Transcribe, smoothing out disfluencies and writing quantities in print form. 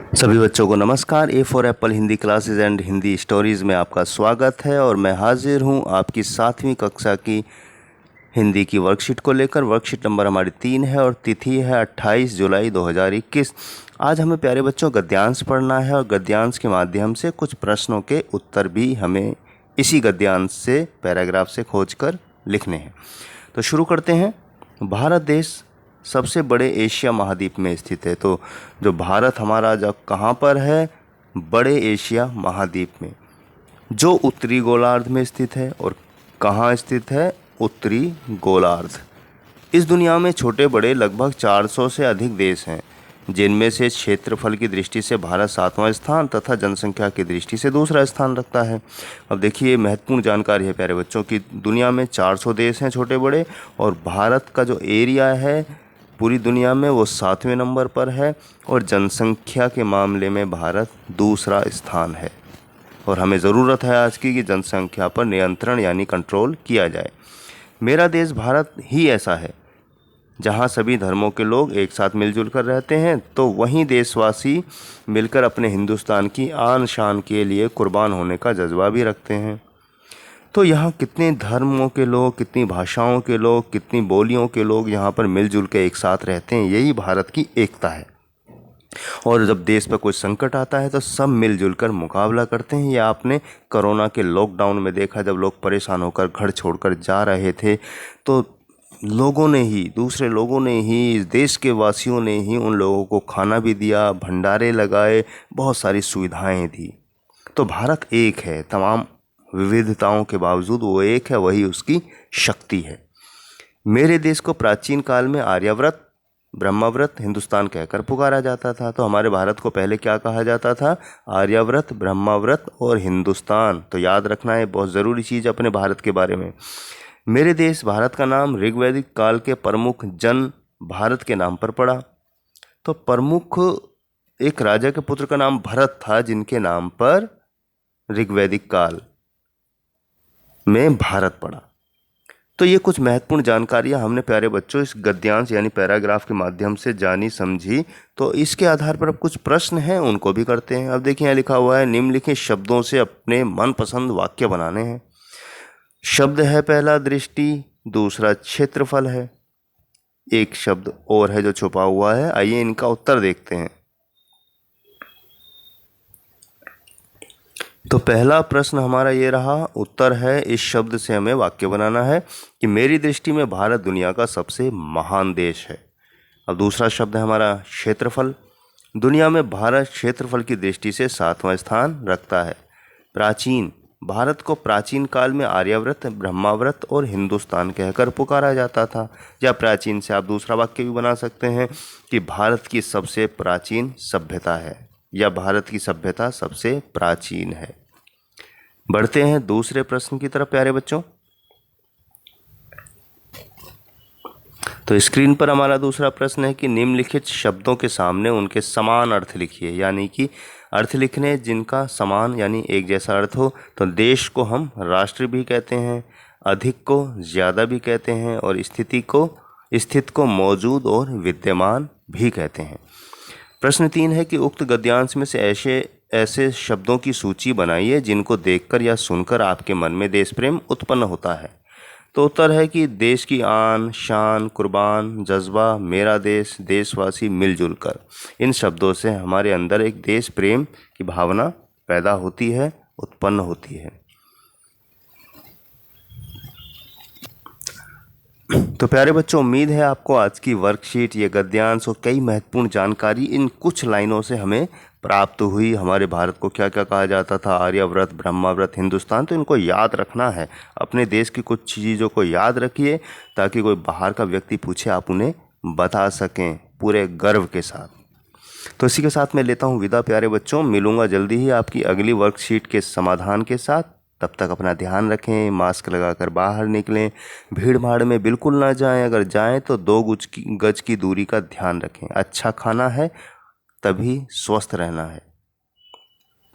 सभी बच्चों को नमस्कार। A for Apple Hindi classes and Hindi stories में आपका स्वागत है और मैं हाजिर हूँ आपकी 7वीं कक्षा की हिंदी की वर्कशीट को लेकर। वर्कशीट नंबर हमारी 3 है और तिथि है 28 जुलाई 2021। आज हमें प्यारे बच्चों गद्यांश पढ़ना है और गद्यांश के माध्यम से कुछ प्रश्नों के उत्तर भी हमें इसी गद्यांश से पैराग्राफ से खोजकर लिखने हैं। तो शुरू करते हैं। भारत देश सबसे बड़े एशिया महाद्वीप में स्थित है। तो जो भारत हमारा जब कहाँ पर है, बड़े एशिया महाद्वीप में, जो उत्तरी गोलार्ध में स्थित है। और कहाँ स्थित है? उत्तरी गोलार्ध। इस दुनिया में छोटे बड़े लगभग 400 से अधिक देश हैं, जिनमें से क्षेत्रफल की दृष्टि से भारत 7वां स्थान तथा जनसंख्या की दृष्टि से दूसरा स्थान रखता है। अब देखिए, महत्वपूर्ण जानकारी है प्यारे बच्चों की। दुनिया में 400 देश हैं छोटे बड़े, और भारत का जो एरिया है पूरी दुनिया में वो 7वें नंबर पर है, और जनसंख्या के मामले में भारत दूसरा स्थान है। और हमें ज़रूरत है आज की कि जनसंख्या पर नियंत्रण यानी कंट्रोल किया जाए। मेरा देश भारत ही ऐसा है जहाँ सभी धर्मों के लोग एक साथ मिलजुल कर रहते हैं, तो वहीं देशवासी मिलकर अपने हिंदुस्तान की आन शान के लिए कुर्बान होने का जज्बा भी रखते हैं। तो यहाँ कितने धर्मों के लोग, कितनी भाषाओं के लोग, कितनी बोलियों के लोग यहाँ पर मिलजुल के एक साथ रहते हैं, यही भारत की एकता है। और जब देश पर कोई संकट आता है तो सब मिलजुल कर मुकाबला करते हैं। ये आपने कोरोना के लॉकडाउन में देखा, जब लोग परेशान होकर घर छोड़कर जा रहे थे, तो लोगों ने ही, दूसरे लोगों ने ही, इस देश के वासियों ने ही उन लोगों को खाना भी दिया, भंडारे लगाए, बहुत सारी सुविधाएं दी। तो भारत एक है, तमाम विविधताओं के बावजूद वो एक है, वही उसकी शक्ति है। मेरे देश को प्राचीन काल में आर्यावर्त, ब्रह्मावर्त हिंदुस्तान कहकर पुकारा जाता था। तो हमारे भारत को पहले क्या कहा जाता था? आर्यावर्त, ब्रह्मावर्त और हिंदुस्तान। तो याद रखना है, बहुत ज़रूरी चीज़ अपने भारत के बारे में। मेरे देश भारत का नाम ऋग्वैदिक काल के प्रमुख जन भारत के नाम पर पड़ा। तो प्रमुख एक राजा के पुत्र का नाम भरत था, जिनके नाम पर ऋग्वैदिक काल में भारत पड़ा। तो ये कुछ महत्वपूर्ण जानकारियाँ हमने प्यारे बच्चों इस गद्यांश यानी पैराग्राफ के माध्यम से जानी समझी। तो इसके आधार पर अब कुछ प्रश्न हैं, उनको भी करते हैं। अब देखिए, यहाँ लिखा हुआ है, निम्नलिखित शब्दों से अपने मनपसंद वाक्य बनाने हैं। शब्द है पहला दृष्टि, दूसरा क्षेत्रफल है, एक शब्द और है जो छुपा हुआ है। आइए इनका उत्तर देखते हैं। तो पहला प्रश्न हमारा ये रहा, उत्तर है, इस शब्द से हमें वाक्य बनाना है कि मेरी दृष्टि में भारत दुनिया का सबसे महान देश है। अब दूसरा शब्द है हमारा क्षेत्रफल। दुनिया में भारत क्षेत्रफल की दृष्टि से 7वां स्थान रखता है। प्राचीन, भारत को प्राचीन काल में आर्यावर्त, ब्रह्मावर्त और हिंदुस्तान कहकर पुकारा जाता था। या प्राचीन से आप दूसरा वाक्य भी बना सकते हैं कि भारत की सबसे प्राचीन सभ्यता है, या भारत की सभ्यता सबसे प्राचीन है। बढ़ते हैं दूसरे प्रश्न की तरफ प्यारे बच्चों। तो स्क्रीन पर हमारा दूसरा प्रश्न है कि निम्नलिखित शब्दों के सामने उनके समान अर्थ लिखिए। यानी कि अर्थ लिखने जिनका समान यानी एक जैसा अर्थ हो। तो देश को हम राष्ट्र भी कहते हैं, अधिक को ज़्यादा भी कहते हैं, और स्थित को मौजूद और विद्यमान भी कहते हैं। प्रश्न 3 है कि उक्त गद्यांश में से ऐसे शब्दों की सूची बनाइए जिनको देखकर या सुनकर आपके मन में देश प्रेम उत्पन्न होता है। तो उत्तर है कि देश की आन शान, कुर्बान, जज्बा, मेरा देश, देशवासी, मिलजुल कर, इन शब्दों से हमारे अंदर एक देश प्रेम की भावना पैदा होती है, उत्पन्न होती है। तो प्यारे बच्चों, उम्मीद है आपको आज की वर्कशीट, ये गद्यांश और कई महत्वपूर्ण जानकारी इन कुछ लाइनों से हमें प्राप्त हुई। हमारे भारत को क्या क्या कहा जाता था, आर्यावर्त, ब्रह्मावर्त, हिंदुस्तान। तो इनको याद रखना है। अपने देश की कुछ चीज़ों को याद रखिए ताकि कोई बाहर का व्यक्ति पूछे आप उन्हें बता सकें पूरे गर्व के साथ। तो इसी के साथ मैं लेता हूँ विदा प्यारे बच्चों। मिलूँगा जल्दी ही आपकी अगली वर्कशीट के समाधान के साथ। तब तक अपना ध्यान रखें, मास्क लगाकर बाहर निकलें, भीड़ भाड़ में बिल्कुल ना जाएं, अगर जाएं तो 2 गज की दूरी का ध्यान रखें। अच्छा खाना है तभी स्वस्थ रहना है।